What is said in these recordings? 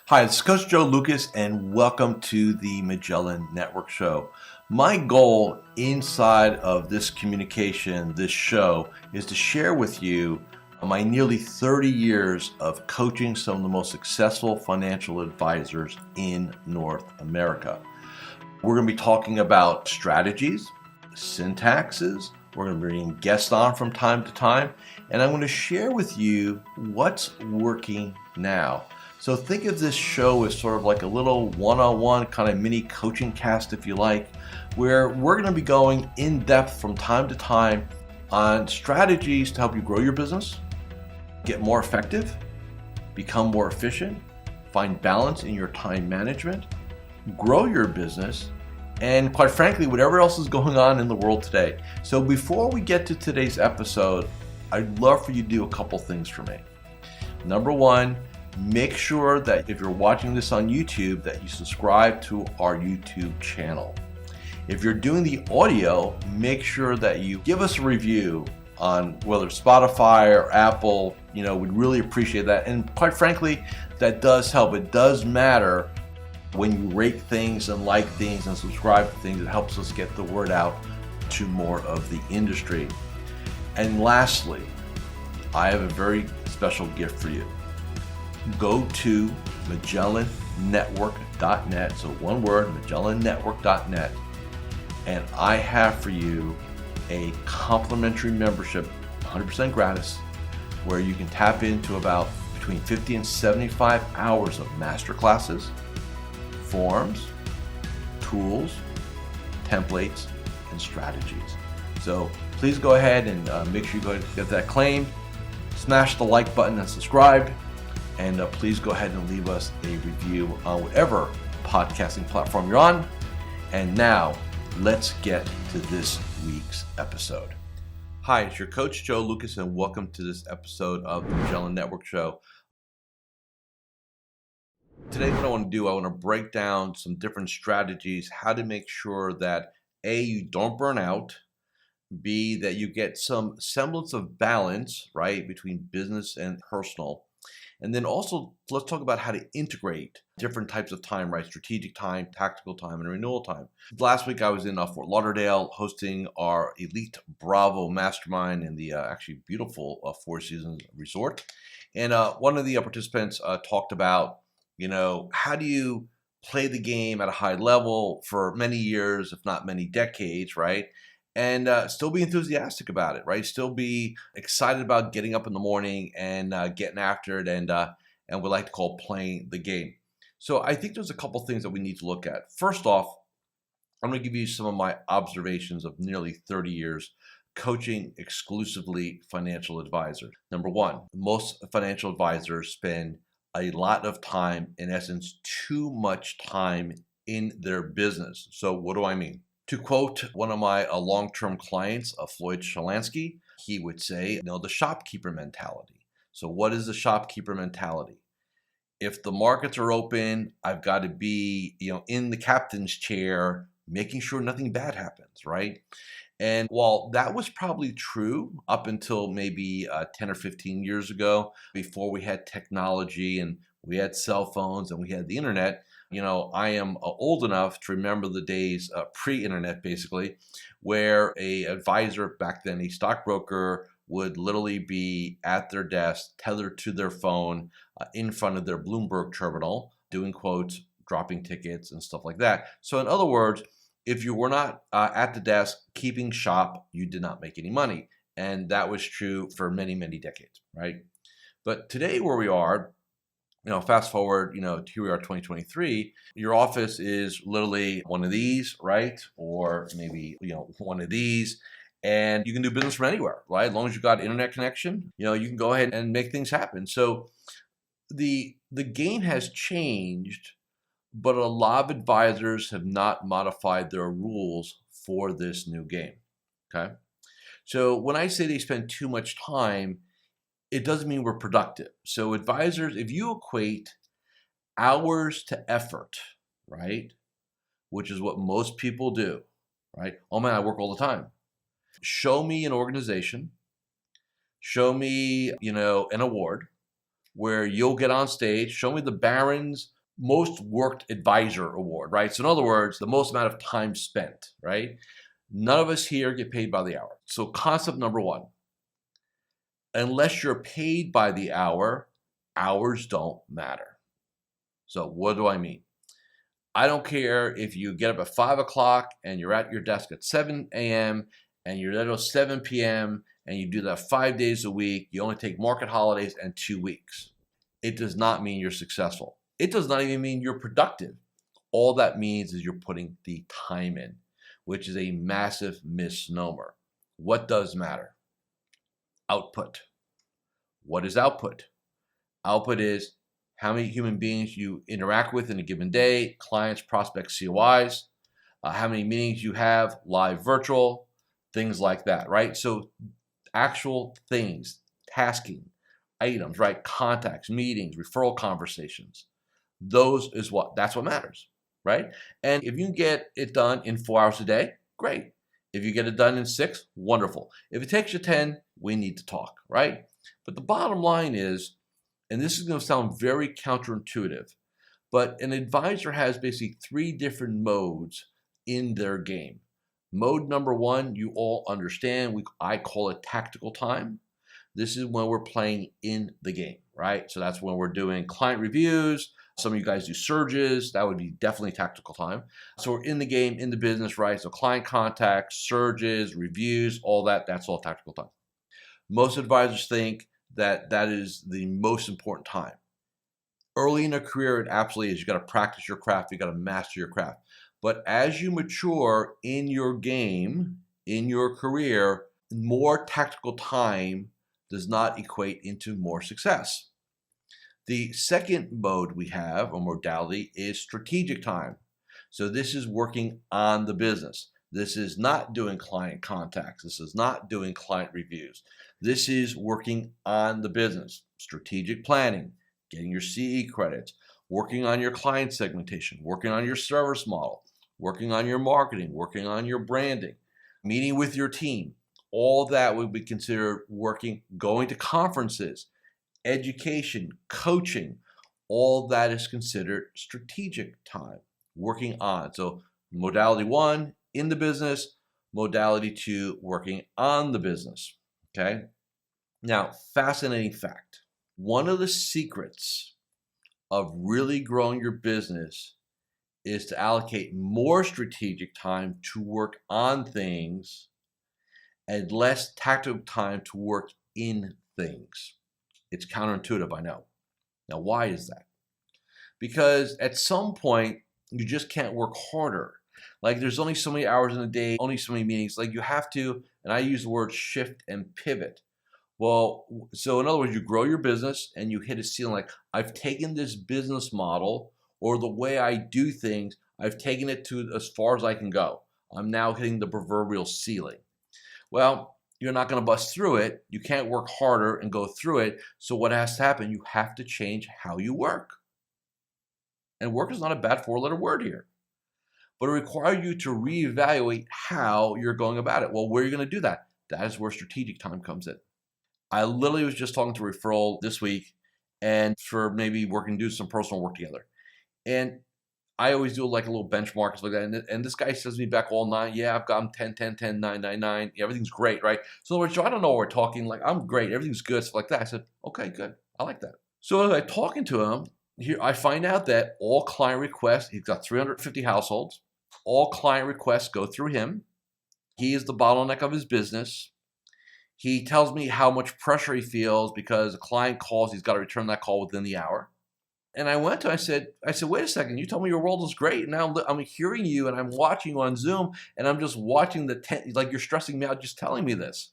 Hi, it's Coach Joe Lucas, and welcome to the Magellan Network Show. My goal inside of this communication, this show, is to share with you my nearly 30 years of coaching some of the most successful financial advisors in North America. We're going to be talking about strategies, syntaxes. We're going to be bringing guests on from time to time, and I'm going to share with you what's working now. So think of this show as sort of like a little one-on-one kind of mini coaching cast, if you like, where we're going to be going in depth from time to time on strategies to help you grow your business, get more effective, become more efficient, find balance in your time management, grow your business, and quite frankly, whatever else is going on in the world today. So before we get to today's episode, I'd love for you to do a couple things for me. Number one, make sure that if you're watching this on YouTube, that you subscribe to our YouTube channel. If you're doing the audio, make sure that you give us a review on whether Spotify or Apple. We'd really appreciate that. And quite frankly, that does help. It does matter when you rate things and like things and subscribe to things. It helps us get the word out to more of the industry. And lastly, I have a very special gift for you. Go to MagellanNetwork.net, so one word, MagellanNetwork.net, and I have for you a complimentary membership, 100% gratis, where you can tap into about between 50 and 75 hours of masterclasses, forms, tools, templates, and strategies. So please go ahead and make sure you go ahead and get that claimed. Smash the like button and subscribe. And please go ahead and leave us a review on whatever podcasting platform you're on. And now, let's get to this week's episode. Hi, it's your coach, Joe Lucas, and welcome to this episode of the Magellan Network Show. Today, what I want to do, I want to break down some different strategies, how to make sure that A, you don't burn out, B, that you get some semblance of balance, right, between business and personal. And then also, let's talk about how to integrate different types of time, right? Strategic time, tactical time, and renewal time. Last week, I was in Fort Lauderdale hosting our Elite Bravo Mastermind in the actually beautiful Four Seasons Resort. And one of the participants talked about, how do you play the game at a high level for many years, if not many decades, right? And still be enthusiastic about it, right? Still be excited about getting up in the morning and getting after it, and we like to call playing the game. So I think there's a couple things that we need to look at. First off, I'm going to give you some of my observations of nearly 30 years coaching exclusively financial advisors. Number one, most financial advisors spend a lot of time, in essence, too much time in their business. So what do I mean? To quote one of my long-term clients, Floyd Shalansky, he would say, the shopkeeper mentality. So what is the shopkeeper mentality? If the markets are open, I've got to be, in the captain's chair, making sure nothing bad happens, right? And while that was probably true up until maybe 10 or 15 years ago, before we had technology and we had cell phones and we had the internet, I am old enough to remember the days pre-internet, basically, where a advisor back then, a stockbroker, would literally be at their desk, tethered to their phone, in front of their Bloomberg terminal, doing quotes, dropping tickets, and stuff like that. So in other words, if you were not at the desk keeping shop, you did not make any money. And that was true for many, many decades, right? But today where we are, fast forward, here we are 2023, your office is literally one of these, right? Or maybe, one of these, and you can do business from anywhere, right? As long as you've got internet connection, you can go ahead and make things happen. So the game has changed, but a lot of advisors have not modified their rules for this new game, okay? So when I say they spend too much time, it doesn't mean we're productive. So advisors, if you equate hours to effort, right, which is what most people do, right? Oh man, I work all the time. Show me an organization, show me, an award, where you'll get on stage, show me the Barron's most worked advisor award, right? So in other words, the most amount of time spent, right? None of us here get paid by the hour. So concept number one, unless you're paid by the hour, hours don't matter. So what do I mean? I don't care if you get up at 5 o'clock and you're at your desk at 7 a.m. and you're there till 7 p.m. and you do that 5 days a week. You only take market holidays and 2 weeks. It does not mean you're successful. It does not even mean you're productive. All that means is you're putting the time in, which is a massive misnomer. What does matter? Output. What is output? Output is how many human beings you interact with in a given day, clients, prospects, COIs, how many meetings you have, live, virtual, things like that, right? So actual things, tasking, items, right? Contacts, meetings, referral conversations. That's what matters, right? And if you can get it done in 4 hours a day, great. If you get it done in 6, wonderful. If it takes you 10, we need to talk, right? But the bottom line is, and this is going to sound very counterintuitive, but an advisor has basically 3 different modes in their game. Mode number 1, you all understand, I call it tactical time. This is when we're playing in the game, right? So that's when we're doing client reviews. Some of you guys do surges. That would be definitely tactical time. So we're in the game, in the business, right? So client contacts, surges, reviews, all that, that's all tactical time. Most advisors think that that is the most important time. Early in a career, it absolutely is. You got to practice your craft. You got to master your craft. But as you mature in your game, in your career, more tactical time does not equate into more success. The second mode we have, or modality, is strategic time. So this is working on the business. This is not doing client contacts. This is not doing client reviews. This is working on the business. Strategic planning, getting your CE credits, working on your client segmentation, working on your service model, working on your marketing, working on your branding, meeting with your team. All that would be considered working, going to conferences, education, coaching. All that is considered strategic time, working on. So modality 1, in the business. Modality 2, working on the business. Okay. Now, fascinating fact. One of the secrets of really growing your business is to allocate more strategic time to work on things and less tactical time to work in things. It's counterintuitive, I know. Now, why is that? Because at some point, you just can't work harder. Like there's only so many hours in a day, only so many meetings. Like you have to, and I use the word shift and pivot. Well, so in other words, you grow your business and you hit a ceiling. Like I've taken this business model or the way I do things, I've taken it to as far as I can go. I'm now hitting the proverbial ceiling. Well, you're not going to bust through it. You can't work harder and go through it. So what has to happen? You have to change how you work. And work is not a bad 4-letter word here. But it requires you to reevaluate how you're going about it. Well, where are you going to do that? That is where strategic time comes in. I literally was just talking to a referral this week and for maybe working, do some personal work together. And I always do like a little benchmark like that. And this guy says me back all 9. Yeah, I've got him 10, 10, 10, 9, 9, 9. Yeah, everything's great, right? So in other words, Joe, I don't know what we're talking. Like, I'm great. Everything's good. Stuff like that. I said, okay, good. I like that. So as I talking to him, here I find out that all client requests, he's got 350 households. All client requests go through him. He is the bottleneck of his business. He tells me how much pressure he feels because a client calls, he's got to return that call within the hour. And I went to him, I said, wait a second, you told me your world is great. And now I'm hearing you and I'm watching you on Zoom and I'm just watching like you're stressing me out just telling me this.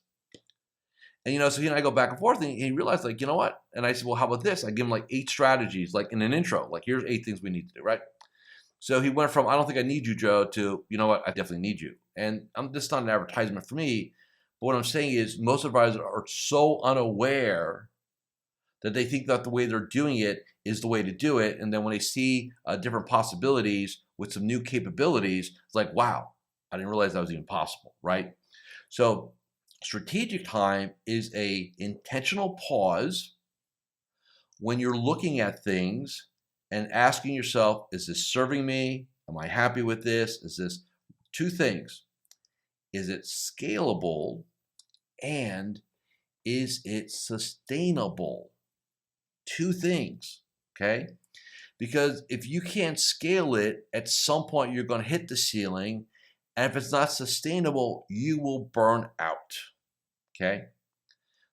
And, so he and I go back and forth and he realized like, you know what? And I said, well, how about this? I give him like 8 strategies, like in an intro, like here's 8 things we need to do, right? So he went from, I don't think I need you, Joe, to, you know what? I definitely need you. And this is not an advertisement for me. But what I'm saying is most advisors are so unaware that they think that the way they're doing it is the way to do it. And then when they see different possibilities with some new capabilities, it's like, wow, I didn't realize that was even possible, right? So strategic time is a intentional pause when you're looking at things and asking yourself, is this serving me? Am I happy with this? Is this two things? Is it scalable? And is it sustainable? Two things, okay? Because if you can't scale it, at some point you're going to hit the ceiling. And if it's not sustainable, you will burn out, okay?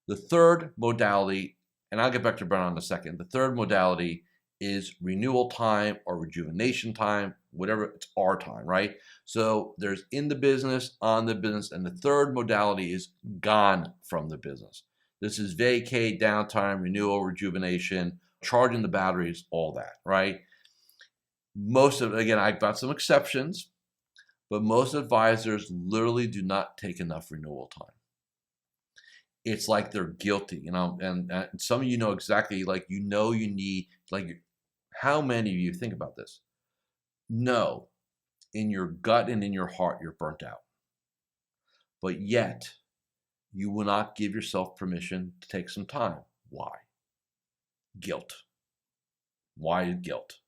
The third modality, and I'll get back to burnout in a second. The third modality is renewal time or rejuvenation time, whatever, it's our time, right? So there's in the business, on the business, and the third modality is gone from the business. This is vacate, downtime, renewal, rejuvenation, charging the batteries, all that, right? Most of it, again, I've got some exceptions, but most advisors literally do not take enough renewal time. It's like they're guilty, and some of you know exactly, like, you need, like, how many of you think about this? No, in your gut and in your heart, you're burnt out. But yet, you will not give yourself permission to take some time. Why? Guilt. Why guilt?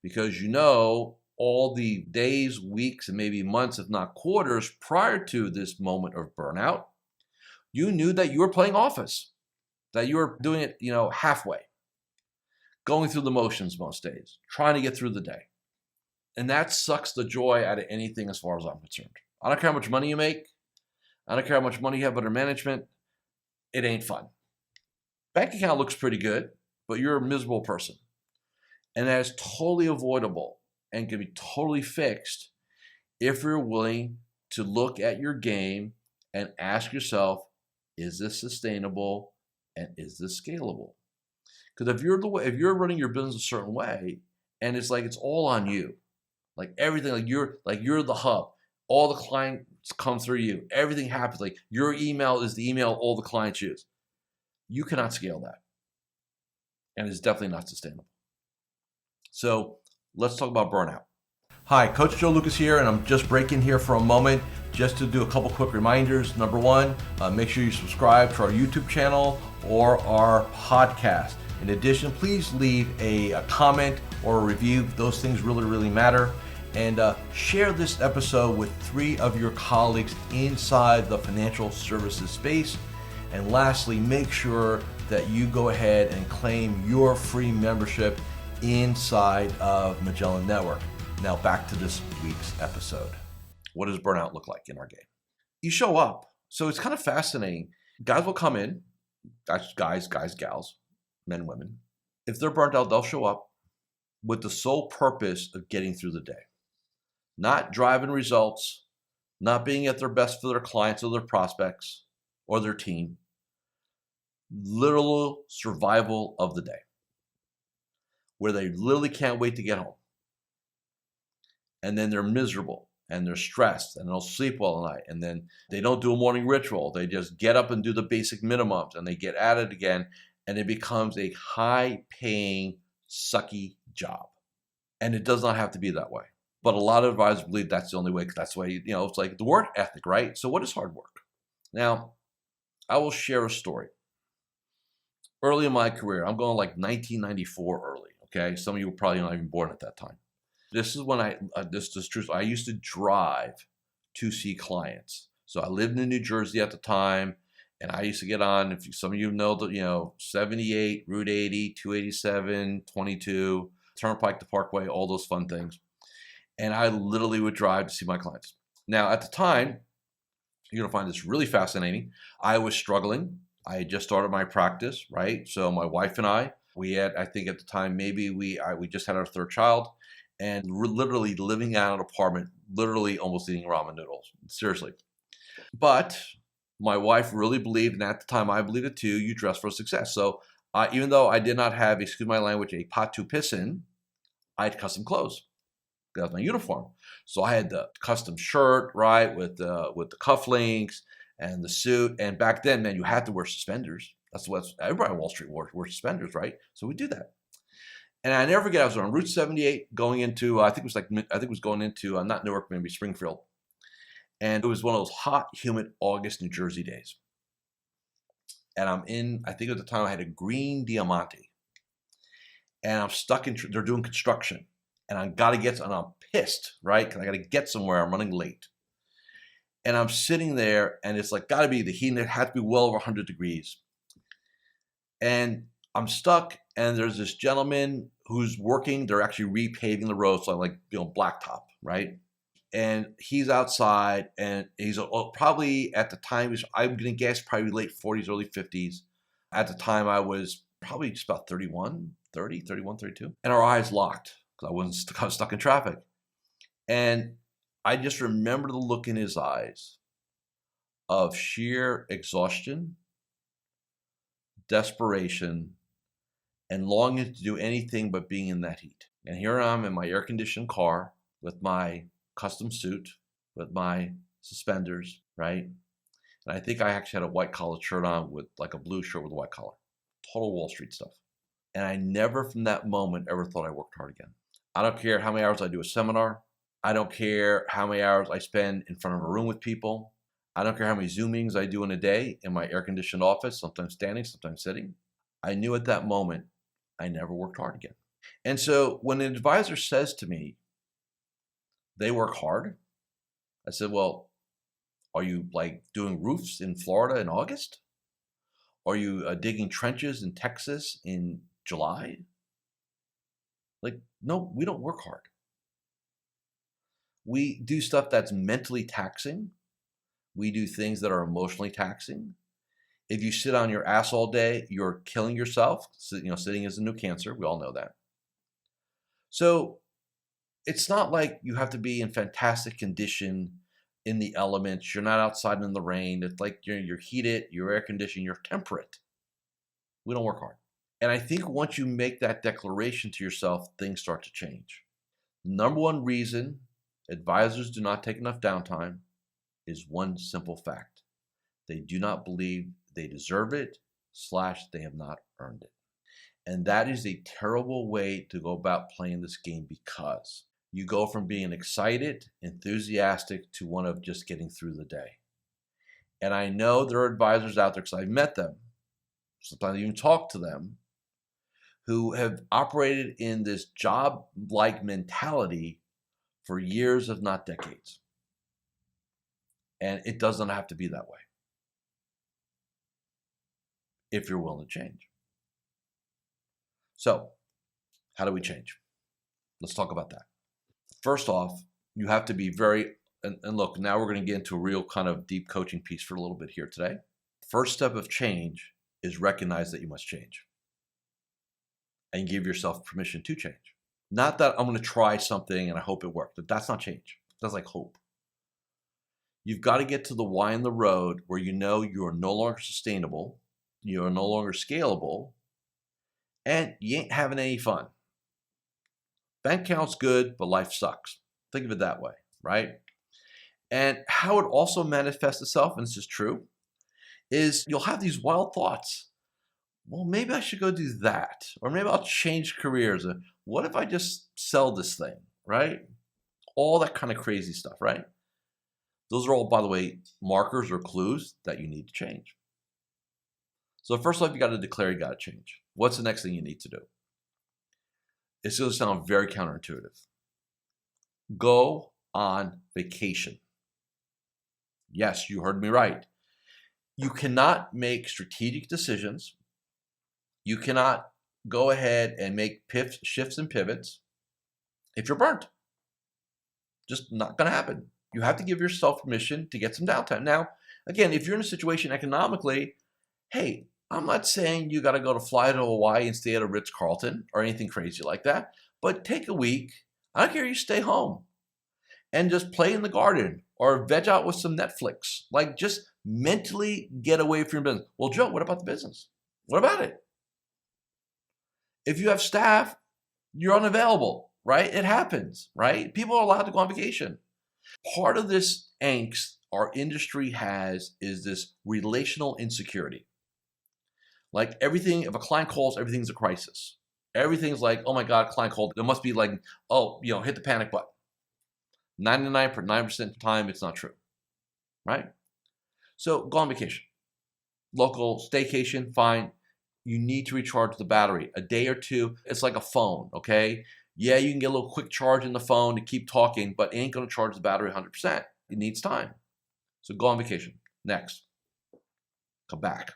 Because you know all the days, weeks, and maybe months, if not quarters, prior to this moment of burnout, you knew that you were playing office, that you were doing it, halfway, going through the motions most days, trying to get through the day. And that sucks the joy out of anything as far as I'm concerned. I don't care how much money you make. I don't care how much money you have under management. It ain't fun. Bank account looks pretty good, but you're a miserable person. And that is totally avoidable and can be totally fixed if you're willing to look at your game and ask yourself, is this sustainable and is this scalable? Because if you're running your business a certain way and it's like it's all on you, like everything, like you're the hub, all the clients come through you, everything happens, like your email is the email all the clients use, you cannot scale that, and it's definitely not sustainable. So let's talk about burnout. Hi, Coach Joe Lukacs here, and I'm just breaking here for a moment just to do a couple quick reminders. Number one, make sure you subscribe to our YouTube channel or our podcast. In addition, please leave a comment or a review. Those things really, really matter. And share this episode with 3 of your colleagues inside the financial services space. And lastly, make sure that you go ahead and claim your free membership inside of Magellan Network. Now back to this week's episode. What does burnout look like in our game? You show up. So it's kind of fascinating. Guys will come in, guys, gals, men, women. If they're burnt out, they'll show up with the sole purpose of getting through the day. Not driving results, not being at their best for their clients or their prospects or their team. Literal survival of the day, where they literally can't wait to get home. And then they're miserable and they're stressed and they'll sleep well at night. And then they don't do a morning ritual. They just get up and do the basic minimums and they get at it again. And it becomes a high paying, sucky job. And it does not have to be that way. But a lot of advisors believe that's the only way, because that's the way, it's like the work ethic, right? So what is hard work? Now, I will share a story. Early in my career, I'm going like 1994 early, okay? Some of you were probably not even born at that time. This is when this is true. I used to drive to see clients. So I lived in New Jersey at the time, and I used to get on, if some of you know, 78, Route 80, 287, 22, Turnpike to Parkway, all those fun things. And I literally would drive to see my clients. Now, at the time, you're going to find this really fascinating. I was struggling. I had just started my practice, right? So my wife and we had, I think at the time, maybe we just had our 3rd child, and we're literally living out an apartment, literally almost eating ramen noodles, seriously. But my wife really believed, and at the time I believed it too, you dress for success. So even though I did not have, excuse my language, a pot to piss in, I had custom clothes. That was my uniform. So I had the custom shirt, right, with the cufflinks and the suit. And back then, man, you had to wear suspenders. That's what everybody on Wall Street wore suspenders, right? So we do that. And I never forget, I was on Route 78 going into, I think it was going into, not Newark, maybe Springfield. And it was one of those hot, humid August New Jersey days. And I'm in, I think at the time I had a green Diamante. and I'm stuck in, they're doing construction, and and I'm pissed, right? Because I got to get somewhere. I'm running late. And I'm sitting there, and it's like, got to be the heat, it had to be well over 100 degrees. And I'm stuck, and there's this gentleman who's working. They're actually repaving the road, so like, blacktop, right? And he's outside, and he's probably at the time, I'm going to guess probably late 40s, early 50s. At the time, I was probably just about 31, 30, 31, 32. And our eyes locked because I was stuck in traffic. And I just remember the look in his eyes of sheer exhaustion, desperation, and longing to do anything but being in that heat. And here I am in my air-conditioned car with my custom suit, with my suspenders, right? And I think I actually had a white collared shirt on with like a blue shirt with a white collar. Total Wall Street stuff. And I never from that moment ever thought I worked hard again. I don't care how many hours I do a seminar. I don't care how many hours I spend in front of a room with people. I don't care how many Zoomings I do in a day in my air-conditioned office, sometimes standing, sometimes sitting. I knew at that moment I never worked hard again. And so when an advisor says to me, they work hard, I said, well, are you like doing roofs in Florida in August? Are you digging trenches in Texas in July? Like, no, we don't work hard. We do stuff that's mentally taxing. We do things that are emotionally taxing. If you sit on your ass all day, you're killing yourself. Sitting is a new cancer. We all know that. So it's not like you have to be in fantastic condition in the elements. You're not outside in the rain. It's like you're heated, you're air conditioned, you're temperate. We don't work hard. And I think once you make that declaration to yourself, things start to change. The number one reason advisors do not take enough downtime is one simple fact. They do not believe they deserve it / they have not earned it. And that is a terrible way to go about playing this game, because you go from being excited, enthusiastic, to one of just getting through the day. And I know there are advisors out there, because I've met them, sometimes I even talk to them, who have operated in this job-like mentality for years, if not decades. And it doesn't have to be that way if you're willing to change. So, how do we change? Let's talk about that. First off, you have to be and look, now we're going to get into a real kind of deep coaching piece for a little bit here today. First step of change is recognize that you must change and give yourself permission to change. Not that I'm going to try something and I hope it works, but that's not change. That's like hope. You've got to get to the why in the road where you know you are no longer sustainable, you are no longer scalable, and you ain't having any fun. Bank account's good, but life sucks. Think of it that way, right? And how it also manifests itself, and this is true, is you'll have these wild thoughts. Well, maybe I should go do that. Or maybe I'll change careers. What if I just sell this thing, right? All that kind of crazy stuff, right? Those are all, by the way, markers or clues that you need to change. So first off, you got to declare you got to change. What's the next thing you need to do? It's going to sound very counterintuitive. Go on vacation. Yes, you heard me right. You cannot make strategic decisions. You cannot go ahead and make shifts and pivots if you're burnt. Just not going to happen. You have to give yourself permission to get some downtime. Now, again, if you're in a situation economically, hey, I'm not saying you got to go to fly to Hawaii and stay at a Ritz-Carlton or anything crazy like that, but take a week. I don't care, you stay home and just play in the garden or veg out with some Netflix. Like, just mentally get away from your business. Well, Joe, what about the business? What about it? If you have staff, you're unavailable, right? It happens, right? People are allowed to go on vacation. Part of this angst our industry has is this relational insecurity. Like everything, if a client calls, everything's a crisis. Everything's like, oh my God, client called. There must be like, hit the panic button. 99.9% of the time, it's not true, right? So go on vacation. Local staycation, fine. you need to recharge the battery. A day or two, it's like a phone, okay? Yeah, you can get a little quick charge in the phone to keep talking, but it ain't going to charge the battery 100%. It needs time. So go on vacation. Next, come back.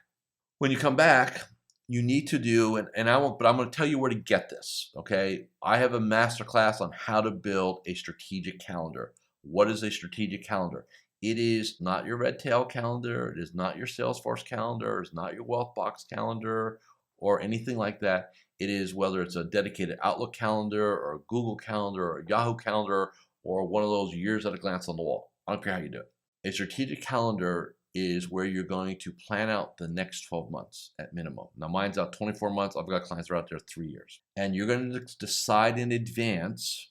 When you come back, you need to do, and I won't, but I'm going to tell you where to get this, okay? I have a masterclass on how to build a strategic calendar. What is a strategic calendar? It is not your Red Tail calendar. It is not your Salesforce calendar. It's not your Wealthbox calendar or anything like that. It is whether it's a dedicated Outlook calendar or a Google calendar or a Yahoo calendar or one of those years at a glance on the wall. I don't care how you do it. A strategic calendar is where you're going to plan out the next 12 months at minimum. Now mine's out 24 months. I've got clients that are out there 3 years. And you're going to decide in advance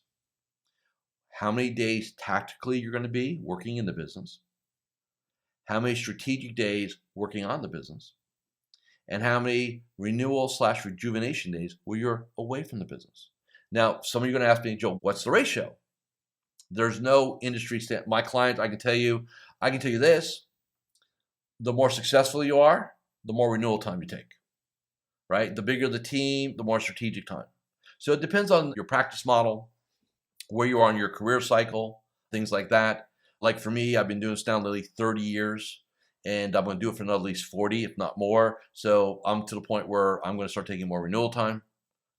how many days tactically you're going to be working in the business, how many strategic days working on the business, and how many renewal/rejuvenation days where you're away from the business. Now, some of you are going to ask me, Joe, what's the ratio? There's no industry standard. My clients, I can tell you this, the more successful you are, the more renewal time you take, right? The bigger the team, the more strategic time. So it depends on your practice model, where you are in your career cycle, things like that. Like for me, I've been doing this now nearly 30 years, and I'm going to do it for another at least 40, if not more. So I'm to the point where I'm going to start taking more renewal time.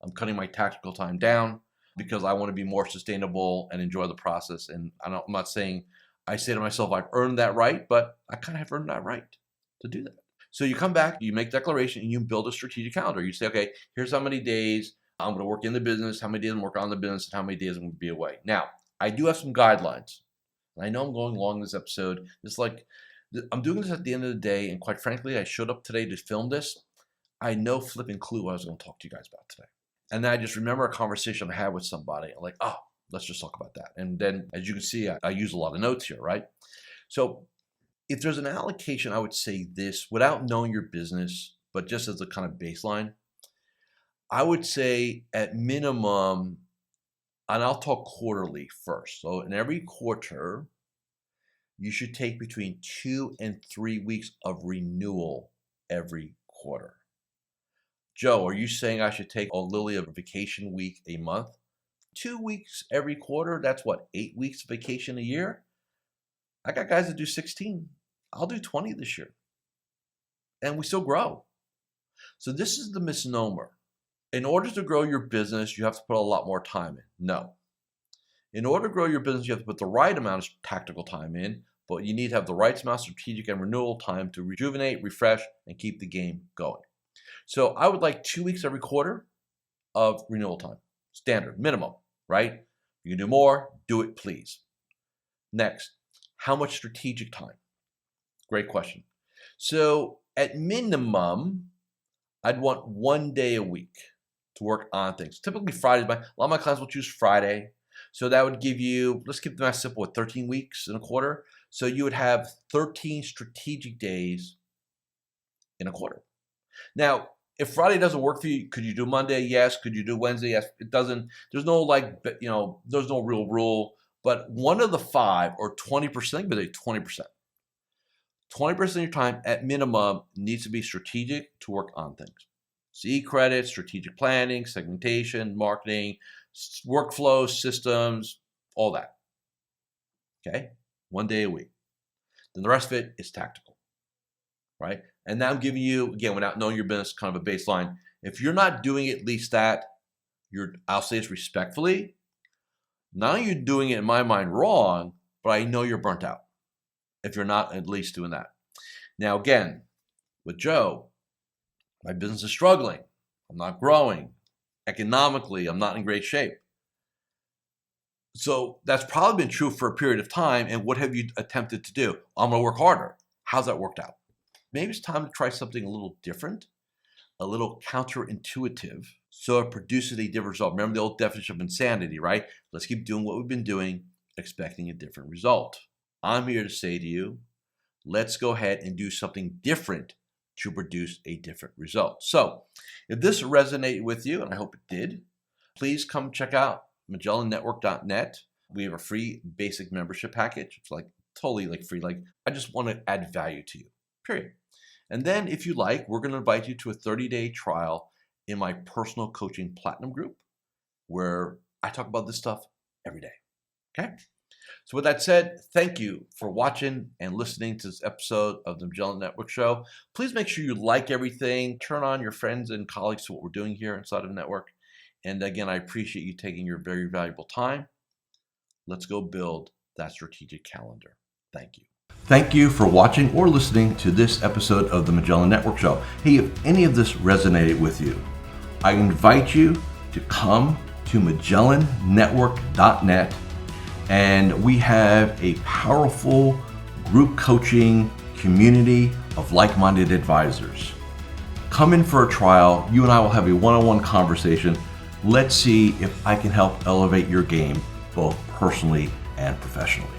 I'm cutting my tactical time down because I want to be more sustainable and enjoy the process. And I'm not saying, I say to myself, I've earned that right, but I kind of have earned that right to do that. So you come back, you make declaration, and you build a strategic calendar. You say, okay, here's how many days I'm going to work in the business, how many days I'm working on the business, and how many days I'm going to be away. Now, I do have some guidelines. I know I'm going long this episode. It's like, I'm doing this at the end of the day, and quite frankly, I showed up today to film this. I had no flipping clue what I was going to talk to you guys about today. And then I just remember a conversation I had with somebody. I'm like, oh, let's just talk about that. And then, as you can see, I use a lot of notes here, right? So if there's an allocation, I would say this, without knowing your business, but just as a kind of baseline, I would say at minimum, and I'll talk quarterly first. So in every quarter, you should take between 2 and 3 weeks of renewal every quarter. Joe, are you saying I should take a vacation week a month? 2 weeks every quarter, that's what, 8 weeks of vacation a year? I got guys that do 16. I'll do 20 this year. And we still grow. So this is the misnomer. In order to grow your business, you have to put a lot more time in. No. In order to grow your business, you have to put the right amount of tactical time in, but you need to have the right amount of strategic and renewal time to rejuvenate, refresh, and keep the game going. So I would like 2 weeks every quarter of renewal time. Standard, minimum, right? You can do more, do it, please. Next, how much strategic time? Great question. So at minimum, I'd want 1 day a week to work on things. Typically Fridays, a lot of my clients will choose Friday. So that would give you, let's keep the math simple, 13 weeks in a quarter. So you would have 13 strategic days in a quarter. Now, if Friday doesn't work for you, could you do Monday? Yes. Could you do Wednesday? Yes. It doesn't, there's no there's no real rule, but one of the 5 or 20%, but 20%. 20% of your time at minimum needs to be strategic to work on things. CE credits, strategic planning, segmentation, marketing, workflows, systems, all that. Okay? 1 day a week. Then the rest of it is tactical, right? And now I'm giving you, again, without knowing your business, kind of a baseline. If you're not doing at least that, I'll say this respectfully, not only are you doing it in my mind wrong, but I know you're burnt out if you're not at least doing that. Now, again, with Joe, my business is struggling. I'm not growing. Economically, I'm not in great shape. So that's probably been true for a period of time. And what have you attempted to do? I'm going to work harder. How's that worked out? Maybe it's time to try something a little different, a little counterintuitive, so it produces a different result. Remember the old definition of insanity, right? Let's keep doing what we've been doing, expecting a different result. I'm here to say to you, let's go ahead and do something different to produce a different result. So if this resonated with you, and I hope it did, please come check out MagellanNetwork.net. We have a free basic membership package. It's like totally like free. Like I just want to add value to you, period. And then if you like, we're going to invite you to a 30-day trial in my personal coaching platinum group where I talk about this stuff every day. Okay? So with that said, thank you for watching and listening to this episode of the Magellan Network Show. Please make sure you like everything, turn on your friends and colleagues to what we're doing here inside of the network. And again, I appreciate you taking your very valuable time. Let's go build that strategic calendar. Thank you. Thank you for watching or listening to this episode of the Magellan Network Show. Hey, if any of this resonated with you, I invite you to come to MagellanNetwork.net, and we have a powerful group coaching community of like-minded advisors. Come in for a trial. You and I will have a one-on-one conversation. Let's see if I can help elevate your game both personally and professionally.